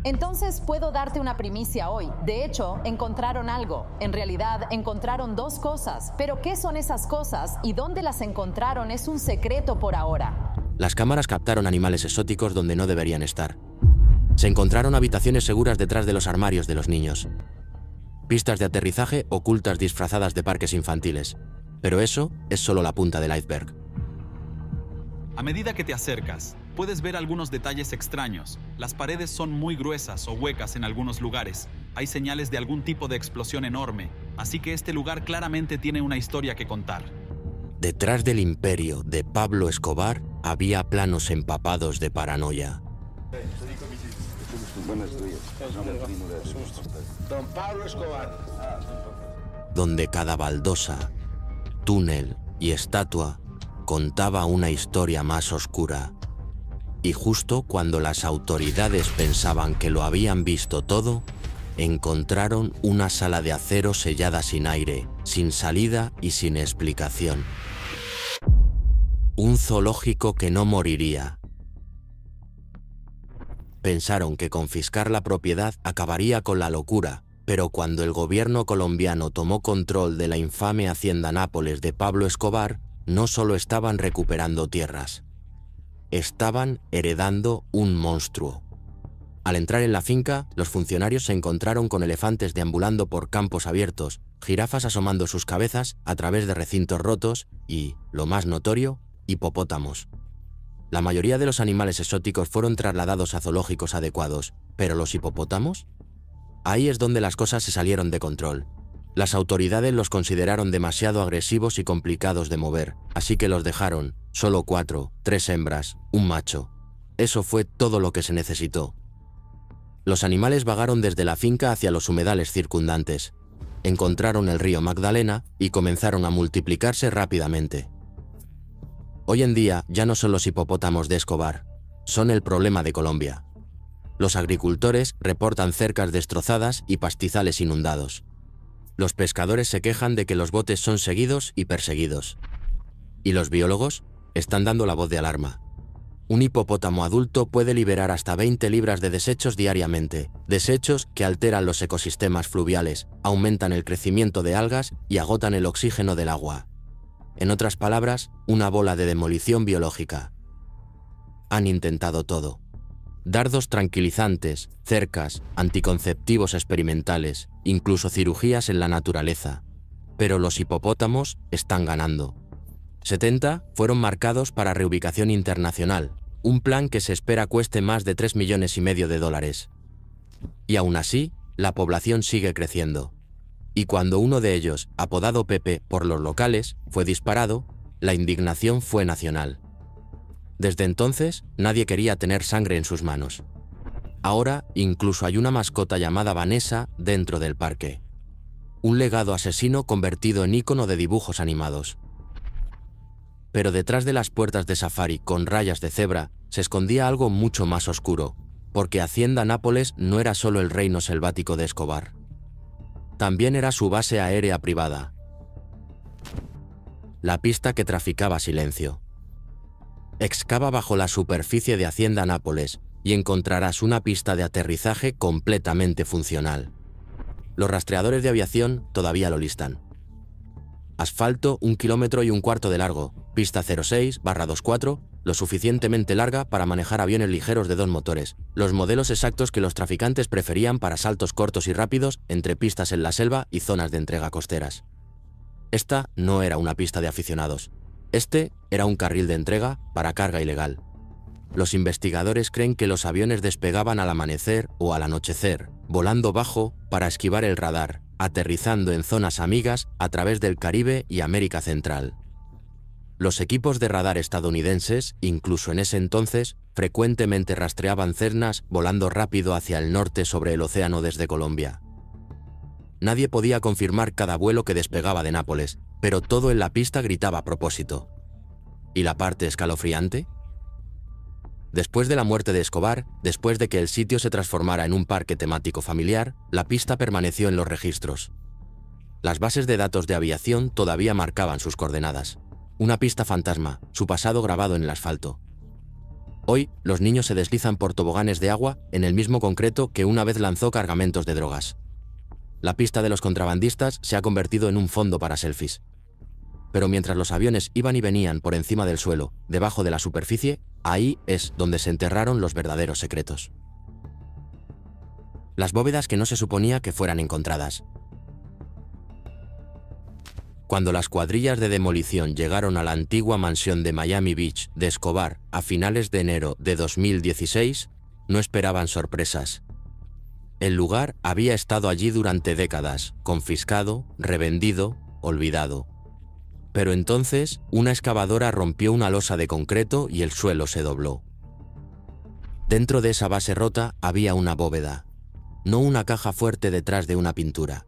Entonces puedo darte una primicia hoy. De hecho, encontraron algo. En realidad, encontraron dos cosas. Pero ¿qué son esas cosas y dónde las encontraron es un secreto por ahora? Las cámaras captaron animales exóticos donde no deberían estar. Se encontraron habitaciones seguras detrás de los armarios de los niños. Pistas de aterrizaje ocultas disfrazadas de parques infantiles. Pero eso es solo la punta del iceberg. A medida que te acercas, puedes ver algunos detalles extraños. Las paredes son muy gruesas o huecas en algunos lugares. Hay señales de algún tipo de explosión enorme, así que este lugar claramente tiene una historia que contar. Detrás del imperio de Pablo Escobar había planos empapados de paranoia. Don Pablo Escobar. Donde cada baldosa, túnel y estatua contaba una historia más oscura. Y justo cuando las autoridades pensaban que lo habían visto todo, encontraron una sala de acero sellada sin aire, sin salida y sin explicación. Un zoológico que no moriría. Pensaron que confiscar la propiedad acabaría con la locura, pero cuando el gobierno colombiano tomó control de la infame hacienda Nápoles de Pablo Escobar, no solo estaban recuperando tierras, estaban heredando un monstruo. Al entrar en la finca, los funcionarios se encontraron con elefantes deambulando por campos abiertos, jirafas asomando sus cabezas a través de recintos rotos y, lo más notorio, hipopótamos. La mayoría de los animales exóticos fueron trasladados a zoológicos adecuados, pero ¿los hipopótamos? Ahí es donde las cosas se salieron de control. Las autoridades los consideraron demasiado agresivos y complicados de mover, así que los dejaron, solo 4, 3 hembras, un macho. Eso fue todo lo que se necesitó. Los animales vagaron desde la finca hacia los humedales circundantes. Encontraron el río Magdalena y comenzaron a multiplicarse rápidamente. Hoy en día ya no son los hipopótamos de Escobar, son el problema de Colombia. Los agricultores reportan cercas destrozadas y pastizales inundados. Los pescadores se quejan de que los botes son seguidos y perseguidos. Y los biólogos están dando la voz de alarma. Un hipopótamo adulto puede liberar hasta 20 libras de desechos diariamente, desechos que alteran los ecosistemas fluviales, aumentan el crecimiento de algas y agotan el oxígeno del agua. En otras palabras, una bola de demolición biológica. Han intentado todo. Dardos tranquilizantes, cercas, anticonceptivos experimentales, incluso cirugías en la naturaleza. Pero los hipopótamos están ganando. 70 fueron marcados para reubicación internacional, un plan que se espera cueste más de $3,5 millones. Y aún así, la población sigue creciendo. Y cuando uno de ellos, apodado Pepe por los locales, fue disparado, la indignación fue nacional. Desde entonces, nadie quería tener sangre en sus manos. Ahora, incluso hay una mascota llamada Vanessa dentro del parque. Un legado asesino convertido en ícono de dibujos animados. Pero detrás de las puertas de safari con rayas de cebra se escondía algo mucho más oscuro, porque Hacienda Nápoles no era solo el reino selvático de Escobar. También era su base aérea privada. La pista que traficaba silencio. Excava bajo la superficie de Hacienda Nápoles y encontrarás una pista de aterrizaje completamente funcional. Los rastreadores de aviación todavía lo listan. Asfalto 1,25 kilómetros de largo, pista 06/24, lo suficientemente larga para manejar aviones ligeros de 2 motores, los modelos exactos que los traficantes preferían para saltos cortos y rápidos entre pistas en la selva y zonas de entrega costeras. Esta no era una pista de aficionados. Este era un carril de entrega para carga ilegal. Los investigadores creen que los aviones despegaban al amanecer o al anochecer, volando bajo para esquivar el radar, aterrizando en zonas amigas a través del Caribe y América Central. Los equipos de radar estadounidenses, incluso en ese entonces, frecuentemente rastreaban Cessnas volando rápido hacia el norte sobre el océano desde Colombia. Nadie podía confirmar cada vuelo que despegaba de Nápoles, pero todo en la pista gritaba a propósito. ¿Y la parte escalofriante? Después de la muerte de Escobar, después de que el sitio se transformara en un parque temático familiar, la pista permaneció en los registros. Las bases de datos de aviación todavía marcaban sus coordenadas. Una pista fantasma, su pasado grabado en el asfalto. Hoy, los niños se deslizan por toboganes de agua en el mismo concreto que una vez lanzó cargamentos de drogas. La pista de los contrabandistas se ha convertido en un fondo para selfies. Pero mientras los aviones iban y venían por encima del suelo, debajo de la superficie, ahí es donde se enterraron los verdaderos secretos. Las bóvedas que no se suponía que fueran encontradas. Cuando las cuadrillas de demolición llegaron a la antigua mansión de Miami Beach de Escobar a finales de enero de 2016, no esperaban sorpresas. El lugar había estado allí durante décadas, confiscado, revendido, olvidado. Pero entonces, una excavadora rompió una losa de concreto y el suelo se dobló. Dentro de esa base rota había una bóveda, no una caja fuerte detrás de una pintura.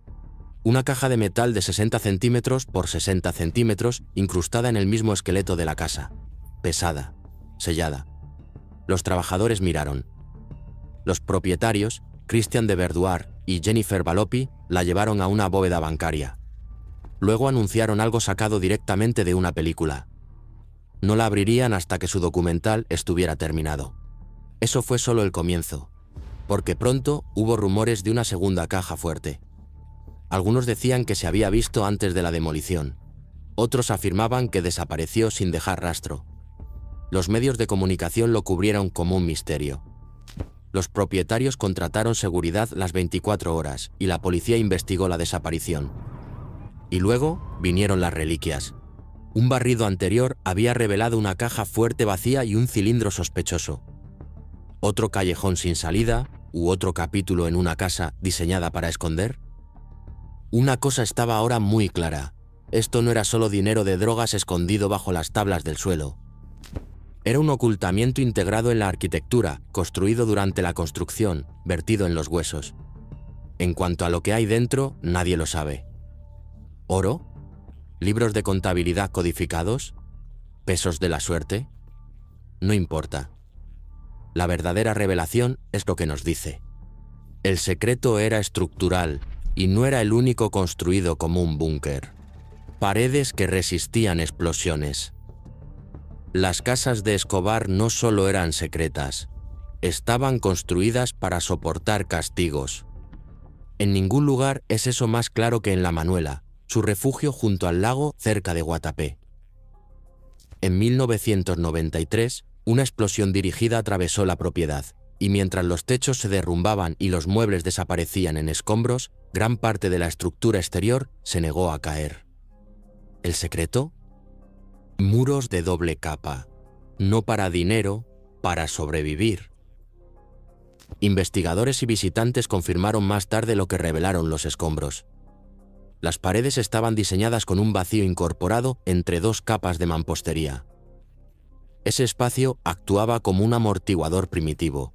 Una caja de metal de 60 centímetros por 60 centímetros incrustada en el mismo esqueleto de la casa, pesada, sellada. Los trabajadores miraron. Los propietarios, Christian de Verduard y Jennifer Balopi, la llevaron a una bóveda bancaria. Luego anunciaron algo sacado directamente de una película. No la abrirían hasta que su documental estuviera terminado. Eso fue solo el comienzo, porque pronto hubo rumores de una segunda caja fuerte. Algunos decían que se había visto antes de la demolición. Otros afirmaban que desapareció sin dejar rastro. Los medios de comunicación lo cubrieron como un misterio. Los propietarios contrataron seguridad las 24 horas y la policía investigó la desaparición. Y luego vinieron las reliquias. Un barrido anterior había revelado una caja fuerte vacía y un cilindro sospechoso. ¿Otro callejón sin salida u otro capítulo en una casa diseñada para esconder? Una cosa estaba ahora muy clara. Esto no era solo dinero de drogas escondido bajo las tablas del suelo. Era un ocultamiento integrado en la arquitectura, construido durante la construcción, vertido en los huesos. En cuanto a lo que hay dentro, nadie lo sabe. ¿Oro? ¿Libros de contabilidad codificados? ¿Pesos de la suerte? No importa. La verdadera revelación es lo que nos dice. El secreto era estructural y no era el único construido como un búnker. Paredes que resistían explosiones. Las casas de Escobar no solo eran secretas, estaban construidas para soportar castigos. En ningún lugar es eso más claro que en La Manuela, su refugio junto al lago cerca de Guatapé. En 1993, una explosión dirigida atravesó la propiedad, y mientras los techos se derrumbaban y los muebles desaparecían en escombros, gran parte de la estructura exterior se negó a caer. ¿El secreto? Muros de doble capa, no para dinero, para sobrevivir. Investigadores y visitantes confirmaron más tarde lo que revelaron los escombros. Las paredes estaban diseñadas con un vacío incorporado entre dos capas de mampostería. Ese espacio actuaba como un amortiguador primitivo,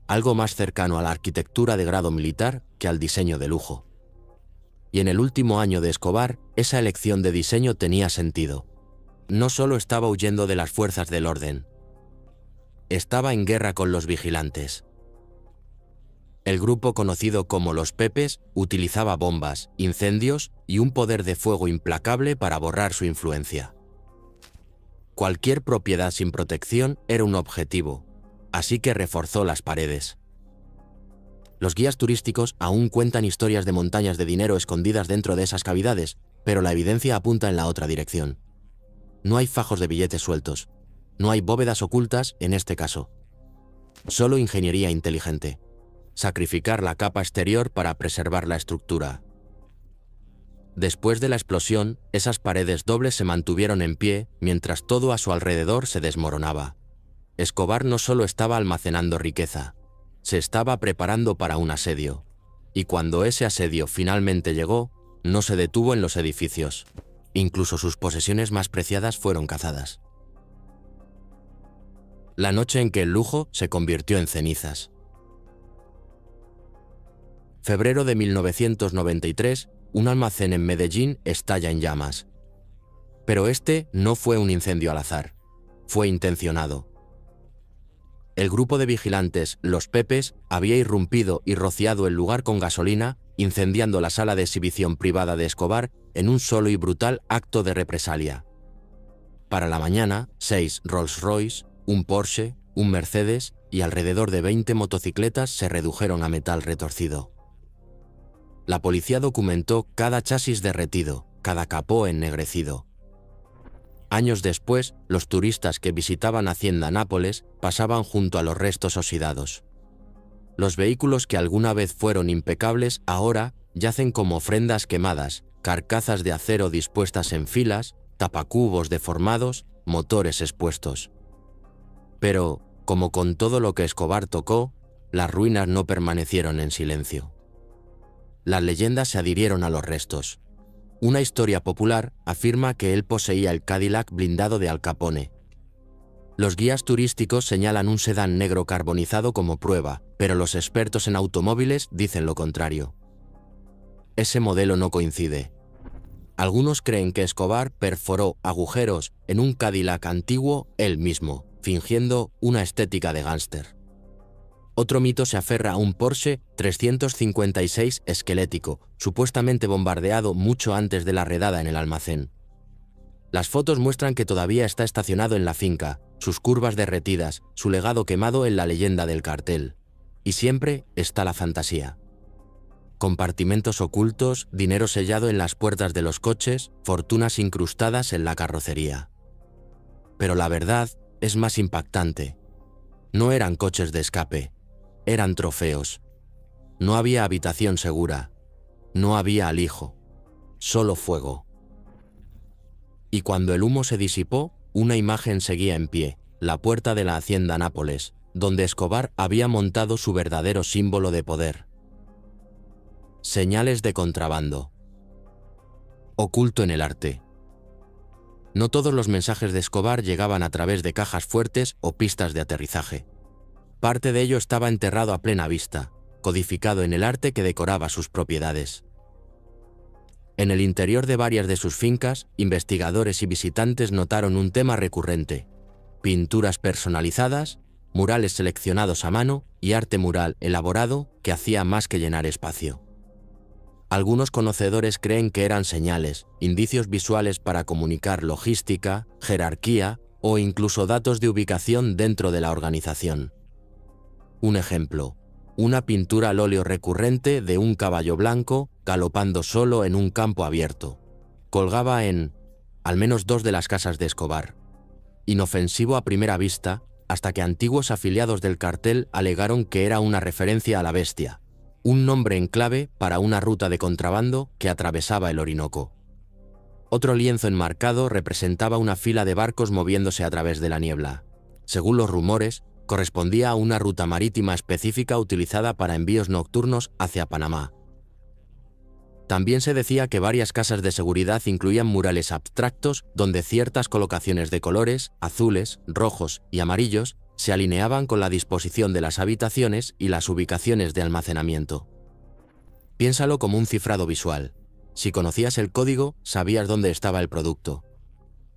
algo más cercano a la arquitectura de grado militar que al diseño de lujo. Y en el último año de Escobar, esa elección de diseño tenía sentido. No solo estaba huyendo de las fuerzas del orden, estaba en guerra con los vigilantes. El grupo conocido como los Pepes utilizaba bombas, incendios y un poder de fuego implacable para borrar su influencia. Cualquier propiedad sin protección era un objetivo, así que reforzó las paredes. Los guías turísticos aún cuentan historias de montañas de dinero escondidas dentro de esas cavidades, pero la evidencia apunta en la otra dirección. No hay fajos de billetes sueltos, no hay bóvedas ocultas en este caso. Solo ingeniería inteligente. Sacrificar la capa exterior para preservar la estructura. Después de la explosión, esas paredes dobles se mantuvieron en pie mientras todo a su alrededor se desmoronaba. Escobar no solo estaba almacenando riqueza, se estaba preparando para un asedio. Y cuando ese asedio finalmente llegó, no se detuvo en los edificios. Incluso sus posesiones más preciadas fueron cazadas. La noche en que el lujo se convirtió en cenizas. Febrero de 1993, un almacén en Medellín estalla en llamas. Pero este no fue un incendio al azar, fue intencionado. El grupo de vigilantes, los Pepes, había irrumpido y rociado el lugar con gasolina, incendiando la sala de exhibición privada de Escobar en un solo y brutal acto de represalia. Para la mañana, 6 Rolls Royce, un Porsche, un Mercedes y alrededor de 20 motocicletas se redujeron a metal retorcido. La policía documentó cada chasis derretido, cada capó ennegrecido. Años después, los turistas que visitaban Hacienda Nápoles pasaban junto a los restos oxidados. Los vehículos que alguna vez fueron impecables ahora yacen como ofrendas quemadas, carcazas de acero dispuestas en filas, tapacubos deformados, motores expuestos. Pero, como con todo lo que Escobar tocó, las ruinas no permanecieron en silencio. Las leyendas se adhirieron a los restos. Una historia popular afirma que él poseía el Cadillac blindado de Al Capone. Los guías turísticos señalan un sedán negro carbonizado como prueba, pero los expertos en automóviles dicen lo contrario. Ese modelo no coincide. Algunos creen que Escobar perforó agujeros en un Cadillac antiguo él mismo, fingiendo una estética de gángster. Otro mito se aferra a un Porsche 356 esquelético, supuestamente bombardeado mucho antes de la redada en el almacén. Las fotos muestran que todavía está estacionado en la finca, sus curvas derretidas, su legado quemado en la leyenda del cartel. Y siempre está la fantasía. Compartimentos ocultos, dinero sellado en las puertas de los coches, fortunas incrustadas en la carrocería. Pero la verdad es más impactante. No eran coches de escape, eran trofeos. No había habitación segura, no había alijo, solo fuego. Y cuando el humo se disipó, una imagen seguía en pie, la puerta de la Hacienda Nápoles, donde Escobar había montado su verdadero símbolo de poder. Señales de contrabando. Oculto en el arte. No todos los mensajes de Escobar llegaban a través de cajas fuertes o pistas de aterrizaje. Parte de ello estaba enterrado a plena vista, codificado en el arte que decoraba sus propiedades. En el interior de varias de sus fincas, investigadores y visitantes notaron un tema recurrente: pinturas personalizadas, murales seleccionados a mano y arte mural elaborado que hacía más que llenar espacio. Algunos conocedores creen que eran señales, indicios visuales para comunicar logística, jerarquía o incluso datos de ubicación dentro de la organización. Un ejemplo: una pintura al óleo recurrente de un caballo blanco galopando solo en un campo abierto. Colgaba en, al menos 2 de las casas de Escobar. Inofensivo a primera vista, hasta que antiguos afiliados del cartel alegaron que era una referencia a la bestia, un nombre en clave para una ruta de contrabando que atravesaba el Orinoco. Otro lienzo enmarcado representaba una fila de barcos moviéndose a través de la niebla. Según los rumores, correspondía a una ruta marítima específica utilizada para envíos nocturnos hacia Panamá. También se decía que varias casas de seguridad incluían murales abstractos donde ciertas colocaciones de colores, azules, rojos y amarillos, se alineaban con la disposición de las habitaciones y las ubicaciones de almacenamiento. Piénsalo como un cifrado visual. Si conocías el código, sabías dónde estaba el producto.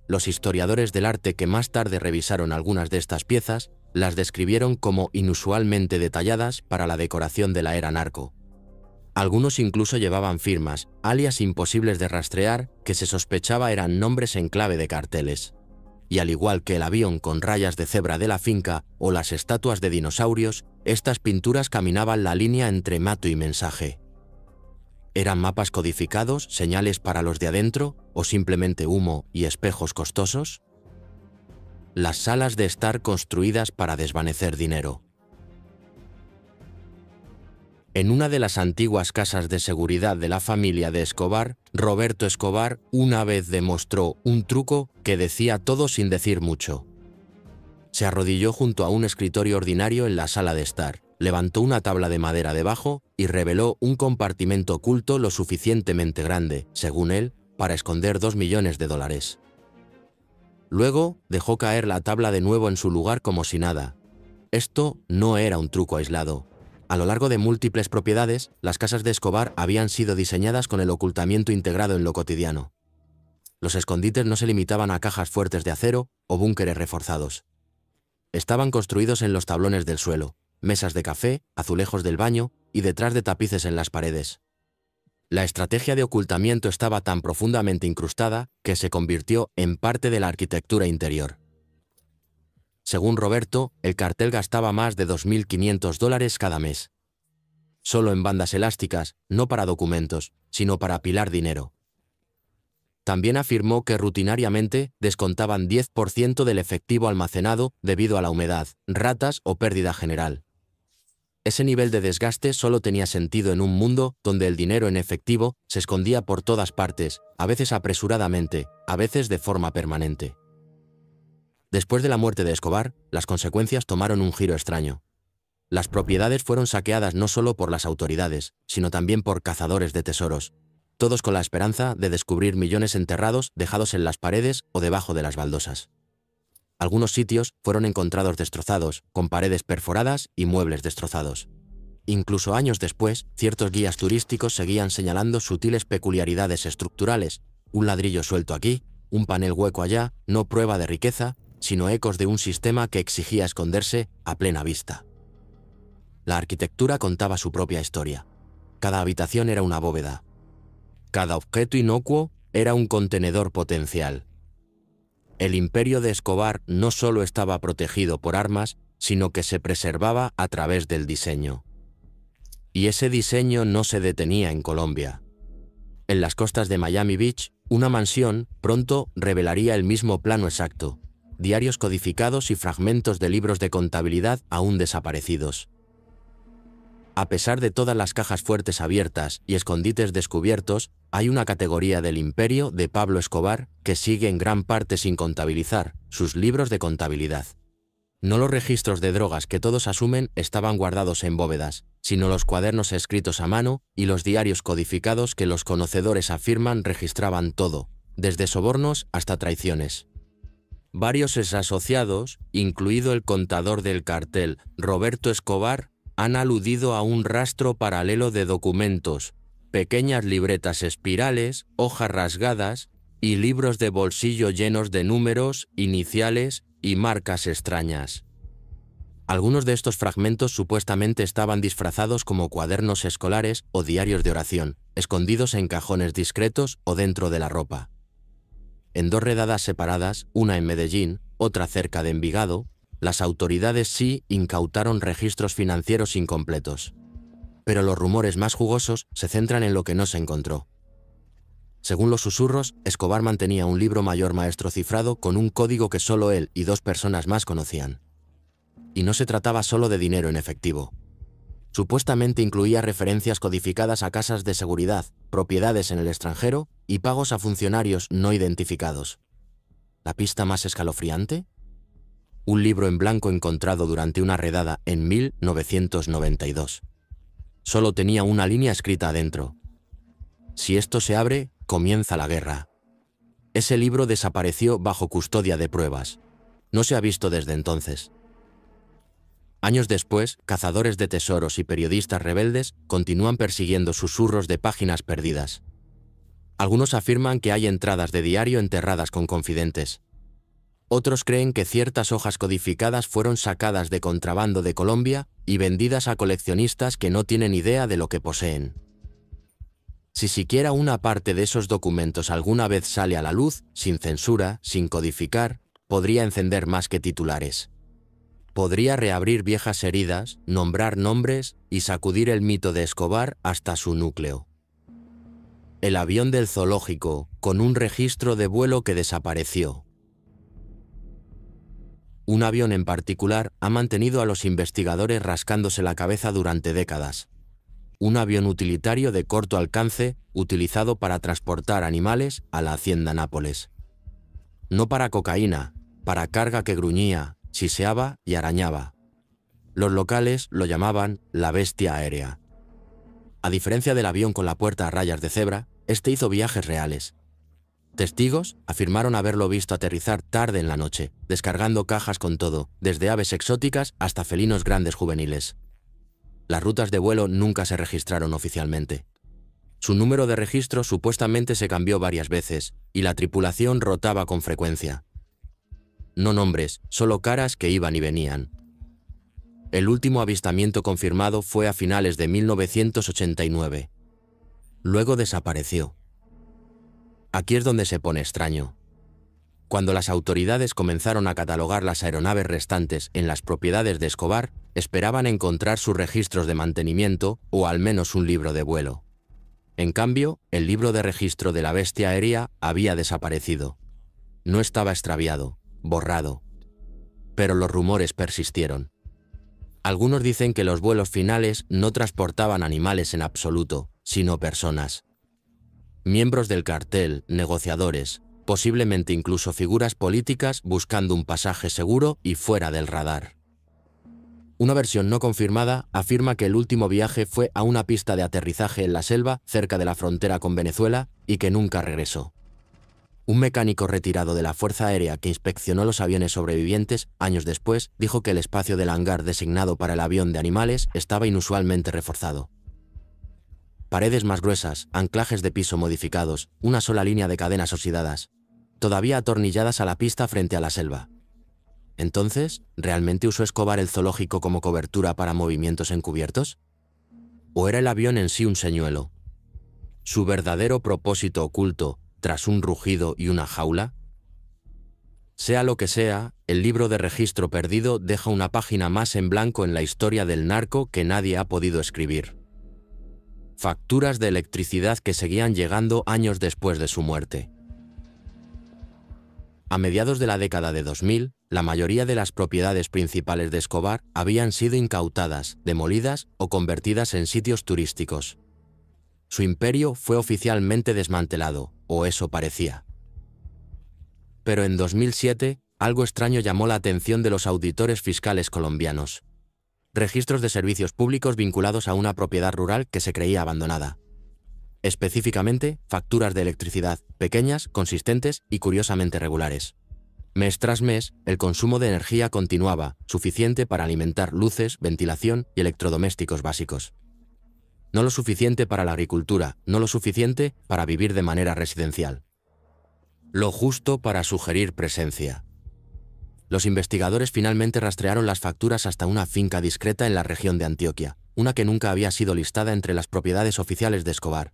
Los historiadores del arte que más tarde revisaron algunas de estas piezas las describieron como inusualmente detalladas para la decoración de la era narco. Algunos incluso llevaban firmas, alias imposibles de rastrear, que se sospechaba eran nombres en clave de carteles. Y al igual que el avión con rayas de cebra de la finca o las estatuas de dinosaurios, estas pinturas caminaban la línea entre mato y mensaje. ¿Eran mapas codificados, señales para los de adentro, o simplemente humo y espejos costosos? Las salas de estar construidas para desvanecer dinero. En una de las antiguas casas de seguridad de la familia de Escobar, Roberto Escobar una vez demostró un truco que decía todo sin decir mucho. Se arrodilló junto a un escritorio ordinario en la sala de estar, levantó una tabla de madera debajo y reveló un compartimento oculto lo suficientemente grande, según él, para esconder $2 millones. Luego dejó caer la tabla de nuevo en su lugar como si nada. Esto no era un truco aislado. A lo largo de múltiples propiedades, las casas de Escobar habían sido diseñadas con el ocultamiento integrado en lo cotidiano. Los escondites no se limitaban a cajas fuertes de acero o búnkeres reforzados. Estaban construidos en los tablones del suelo, mesas de café, azulejos del baño y detrás de tapices en las paredes. La estrategia de ocultamiento estaba tan profundamente incrustada que se convirtió en parte de la arquitectura interior. Según Roberto, el cartel gastaba más de $2.500 cada mes. Solo en bandas elásticas, no para documentos, sino para apilar dinero. También afirmó que rutinariamente descontaban 10% del efectivo almacenado debido a la humedad, ratas o pérdida general. Ese nivel de desgaste solo tenía sentido en un mundo donde el dinero en efectivo se escondía por todas partes, a veces apresuradamente, a veces de forma permanente. Después de la muerte de Escobar, las consecuencias tomaron un giro extraño. Las propiedades fueron saqueadas no solo por las autoridades, sino también por cazadores de tesoros, todos con la esperanza de descubrir millones enterrados dejados en las paredes o debajo de las baldosas. Algunos sitios fueron encontrados destrozados, con paredes perforadas y muebles destrozados. Incluso años después, ciertos guías turísticos seguían señalando sutiles peculiaridades estructurales, un ladrillo suelto aquí, un panel hueco allá, no prueba de riqueza, sino ecos de un sistema que exigía esconderse a plena vista. La arquitectura contaba su propia historia. Cada habitación era una bóveda. Cada objeto inocuo era un contenedor potencial. El imperio de Escobar no solo estaba protegido por armas, sino que se preservaba a través del diseño. Y ese diseño no se detenía en Colombia. En las costas de Miami Beach, una mansión pronto revelaría el mismo plano exacto, diarios codificados y fragmentos de libros de contabilidad aún desaparecidos. A pesar de todas las cajas fuertes abiertas y escondites descubiertos, hay una categoría del imperio de Pablo Escobar que sigue en gran parte sin contabilizar, sus libros de contabilidad. No los registros de drogas que todos asumen estaban guardados en bóvedas, sino los cuadernos escritos a mano y los diarios codificados que los conocedores afirman registraban todo, desde sobornos hasta traiciones. Varios exasociados, incluido el contador del cartel, Roberto Escobar, han aludido a un rastro paralelo de documentos, pequeñas libretas espirales, hojas rasgadas y libros de bolsillo llenos de números, iniciales y marcas extrañas. Algunos de estos fragmentos supuestamente estaban disfrazados como cuadernos escolares o diarios de oración, escondidos en cajones discretos o dentro de la ropa. En dos redadas separadas, una en Medellín, otra cerca de Envigado, las autoridades sí incautaron registros financieros incompletos. Pero los rumores más jugosos se centran en lo que no se encontró. Según los susurros, Escobar mantenía un libro mayor maestro cifrado con un código que solo él y 2 personas más conocían. Y no se trataba solo de dinero en efectivo. Supuestamente incluía referencias codificadas a casas de seguridad, propiedades en el extranjero y pagos a funcionarios no identificados. ¿La pista más escalofriante? Un libro en blanco encontrado durante una redada en 1992. Solo tenía una línea escrita adentro. Si esto se abre, comienza la guerra. Ese libro desapareció bajo custodia de pruebas. No se ha visto desde entonces. Años después, cazadores de tesoros y periodistas rebeldes continúan persiguiendo susurros de páginas perdidas. Algunos afirman que hay entradas de diario enterradas con confidentes. Otros creen que ciertas hojas codificadas fueron sacadas de contrabando de Colombia y vendidas a coleccionistas que no tienen idea de lo que poseen. Si siquiera una parte de esos documentos alguna vez sale a la luz, sin censura, sin codificar, podría encender más que titulares. Podría reabrir viejas heridas, nombrar nombres y sacudir el mito de Escobar hasta su núcleo. El avión del zoológico, con un registro de vuelo que desapareció. Un avión en particular ha mantenido a los investigadores rascándose la cabeza durante décadas. Un avión utilitario de corto alcance utilizado para transportar animales a la hacienda Nápoles. No para cocaína, para carga que gruñía, siseaba y arañaba. Los locales lo llamaban la bestia aérea. A diferencia del avión con la puerta a rayas de cebra, este hizo viajes reales. Testigos afirmaron haberlo visto aterrizar tarde en la noche, descargando cajas con todo, desde aves exóticas hasta felinos grandes juveniles. Las rutas de vuelo nunca se registraron oficialmente. Su número de registro supuestamente se cambió varias veces, y la tripulación rotaba con frecuencia. No nombres, solo caras que iban y venían. El último avistamiento confirmado fue a finales de 1989. Luego desapareció. Aquí es donde se pone extraño. Cuando las autoridades comenzaron a catalogar las aeronaves restantes en las propiedades de Escobar, esperaban encontrar sus registros de mantenimiento o al menos un libro de vuelo. En cambio, el libro de registro de la bestia aérea había desaparecido. No estaba extraviado, borrado. Pero los rumores persistieron. Algunos dicen que los vuelos finales no transportaban animales en absoluto, sino personas. Miembros del cartel, negociadores, posiblemente incluso figuras políticas buscando un pasaje seguro y fuera del radar. Una versión no confirmada afirma que el último viaje fue a una pista de aterrizaje en la selva cerca de la frontera con Venezuela y que nunca regresó. Un mecánico retirado de la Fuerza Aérea que inspeccionó los aviones sobrevivientes años después dijo que el espacio del hangar designado para el avión de animales estaba inusualmente reforzado. Paredes más gruesas, anclajes de piso modificados, una sola línea de cadenas oxidadas, todavía atornilladas a la pista frente a la selva. Entonces, ¿realmente usó Escobar el zoológico como cobertura para movimientos encubiertos? ¿O era el avión en sí un señuelo? ¿Su verdadero propósito oculto tras un rugido y una jaula? Sea lo que sea, el libro de registro perdido deja una página más en blanco en la historia del narco que nadie ha podido escribir. Facturas de electricidad que seguían llegando años después de su muerte. A mediados de la década de 2000, la mayoría de las propiedades principales de Escobar habían sido incautadas, demolidas o convertidas en sitios turísticos. Su imperio fue oficialmente desmantelado, o eso parecía. Pero en 2007, algo extraño llamó la atención de los auditores fiscales colombianos. Registros de servicios públicos vinculados a una propiedad rural que se creía abandonada. Específicamente, facturas de electricidad, pequeñas, consistentes y curiosamente regulares. Mes tras mes, el consumo de energía continuaba, suficiente para alimentar luces, ventilación y electrodomésticos básicos. No lo suficiente para la agricultura, no lo suficiente para vivir de manera residencial. Lo justo para sugerir presencia. Los investigadores finalmente rastrearon las facturas hasta una finca discreta en la región de Antioquia, una que nunca había sido listada entre las propiedades oficiales de Escobar.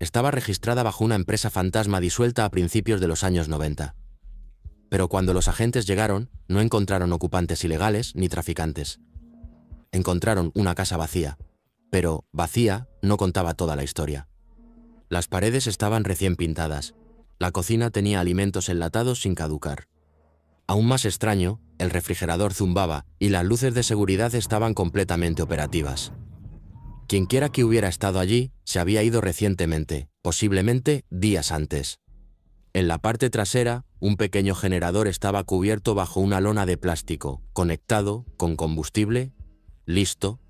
Estaba registrada bajo una empresa fantasma disuelta a principios de los años 90. Pero cuando los agentes llegaron, no encontraron ocupantes ilegales ni traficantes. Encontraron una casa vacía. Pero vacía no contaba toda la historia. Las paredes estaban recién pintadas. La cocina tenía alimentos enlatados sin caducar. Aún más extraño, el refrigerador zumbaba y las luces de seguridad estaban completamente operativas. Quienquiera que hubiera estado allí se había ido recientemente, posiblemente días antes. En la parte trasera, un pequeño generador estaba cubierto bajo una lona de plástico, conectado, con combustible, listo.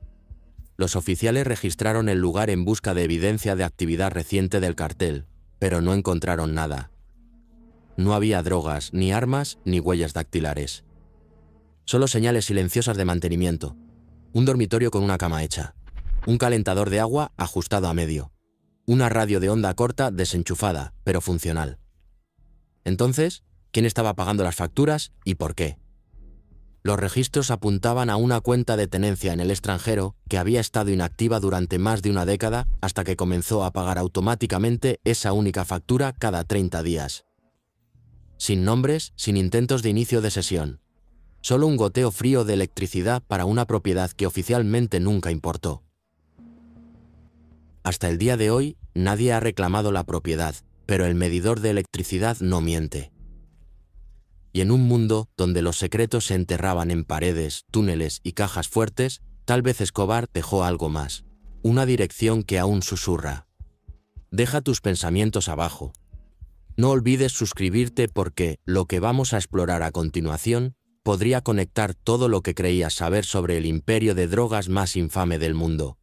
Los oficiales registraron el lugar en busca de evidencia de actividad reciente del cartel, pero no encontraron nada. No había drogas, ni armas, ni huellas dactilares. Solo señales silenciosas de mantenimiento. Un dormitorio con una cama hecha. Un calentador de agua ajustado a medio. Una radio de onda corta desenchufada, pero funcional. Entonces, ¿quién estaba pagando las facturas y por qué? Los registros apuntaban a una cuenta de tenencia en el extranjero que había estado inactiva durante más de una década hasta que comenzó a pagar automáticamente esa única factura cada 30 días. Sin nombres, sin intentos de inicio de sesión. Solo un goteo frío de electricidad para una propiedad que oficialmente nunca importó. Hasta el día de hoy, nadie ha reclamado la propiedad, pero el medidor de electricidad no miente. Y en un mundo donde los secretos se enterraban en paredes, túneles y cajas fuertes, tal vez Escobar dejó algo más. Una dirección que aún susurra. Deja tus pensamientos abajo. No olvides suscribirte porque lo que vamos a explorar a continuación podría conectar todo lo que creías saber sobre el imperio de drogas más infame del mundo.